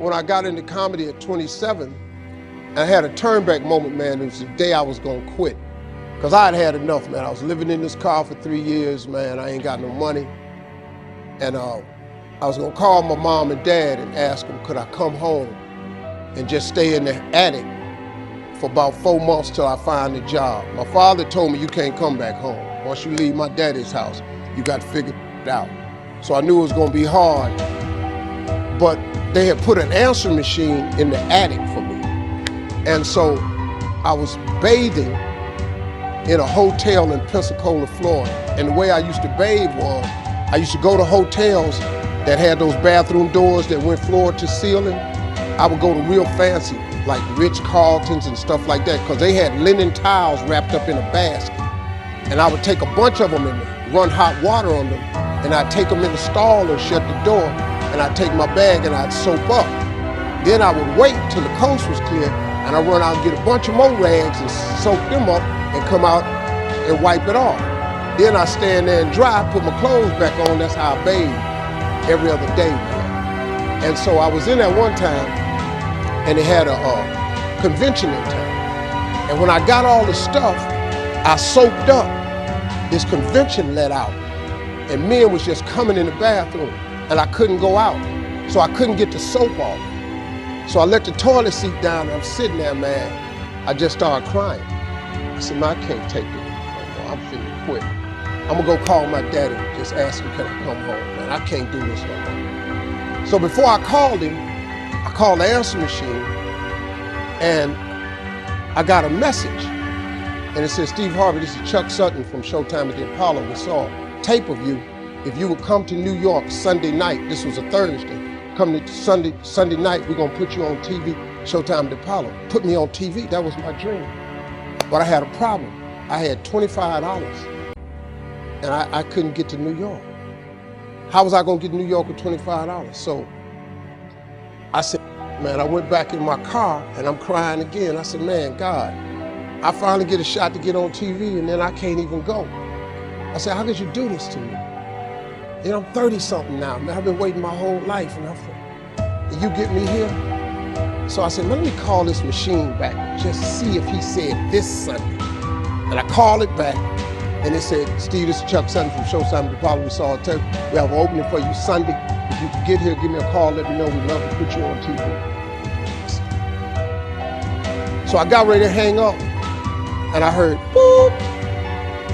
when I got into comedy at 27, I had a turnback moment, man. It was the day I was gonna quit. Because I had had enough, man. I was living in this car for 3 years, man. I ain't got no money. And I was gonna call my mom and dad and ask them, could I come home and just stay in the attic for about 4 months till I find a job. My father told me, you can't come back home. Once you leave my daddy's house, you got to figure it out. So I knew it was gonna be hard, but they had put an answering machine in the attic for me. And so I was bathing in a hotel in Pensacola, Florida. And the way I used to bathe was, I used to go to hotels that had those bathroom doors that went floor to ceiling. I would go to real fancy, like Ritz-Carltons and stuff like that, because they had linen towels wrapped up in a basket. And I would take a bunch of them and run hot water on them, and I'd take them in the stall and shut the door, and I'd take my bag and I'd soap up. Then I would wait till the coast was clear, and I'd run out and get a bunch of more rags and soak them up and come out and wipe it off. Then I stand there and dry, put my clothes back on. That's how I bathe every other day, man. And so I was in there one time, and they had a convention in town. And when I got all the stuff, I soaked up. This convention let out, and men was just coming in the bathroom, and I couldn't go out, so I couldn't get the soap off. So I let the toilet seat down, and I'm sitting there, man. I just started crying. I said, man, I can't take it anymore. I'm finna quit. I'm gonna go call my daddy, just ask him, can I come home, man? I can't do this no more. So before I called him, I called the answering machine, and I got a message. And it said, Steve Harvey, this is Chuck Sutton from Showtime at the Apollo. We saw a tape of you. If you would come to New York Sunday night, this was a Thursday, come to Sunday night, we're gonna put you on TV, Showtime at the Apollo. Put me on TV, that was my dream. But I had a problem. I had $25, and I couldn't get to New York. How was I gonna get to New York with $25? So I said, man, I went back in my car, and I'm crying again. I said, man, God, I finally get a shot to get on TV, and then I can't even go. I said, how could you do this to me? You know, I'm 30-something now, man. I've been waiting my whole life, and you get me here? So I said, let me call this machine back, just see if he said this Sunday. And I called it back, and it said, Steve, this is Chuck Sutton from Showtime at the Apollo. We saw a tape. We have an opening for you Sunday. If you can get here, give me a call, let me know. We'd love to put you on TV. So I got ready to hang up, and I heard, boop,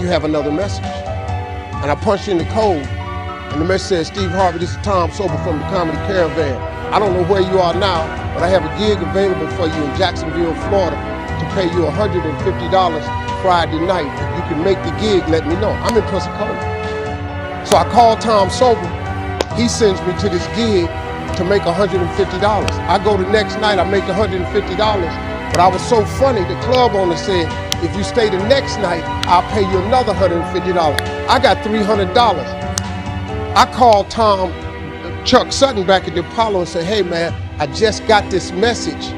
you have another message. And I punched in the code, and the message said, Steve Harvey, this is Tom Sober from the Comedy Caravan. I don't know where you are now, but I have a gig available for you in Jacksonville, Florida, to pay you $150 Friday night. If you can make the gig, let me know. I'm in Pensacola. So I called Tom Sober. He sends me to this gig to make $150. I go the next night, I make $150. But I was so funny, the club owner said, if you stay the next night, I'll pay you another $150. I got $300. I called Chuck Sutton back at the Apollo and said, hey man, I just got this message.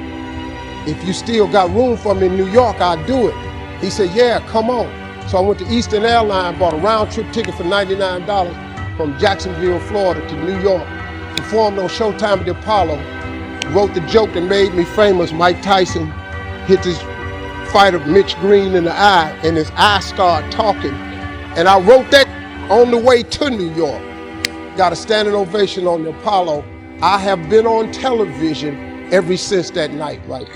If you still got room for me in New York, I'll do it. He said, yeah, come on. So I went to Eastern Airlines, bought a round trip ticket for $99 from Jacksonville, Florida to New York, performed on Showtime at the Apollo, wrote the joke that made me famous. Mike Tyson hit this fighter Mitch Green in the eye, and his eye started talking. And I wrote that on the way to New York. Got a standing ovation on the Apollo. I have been on television ever since that night, right?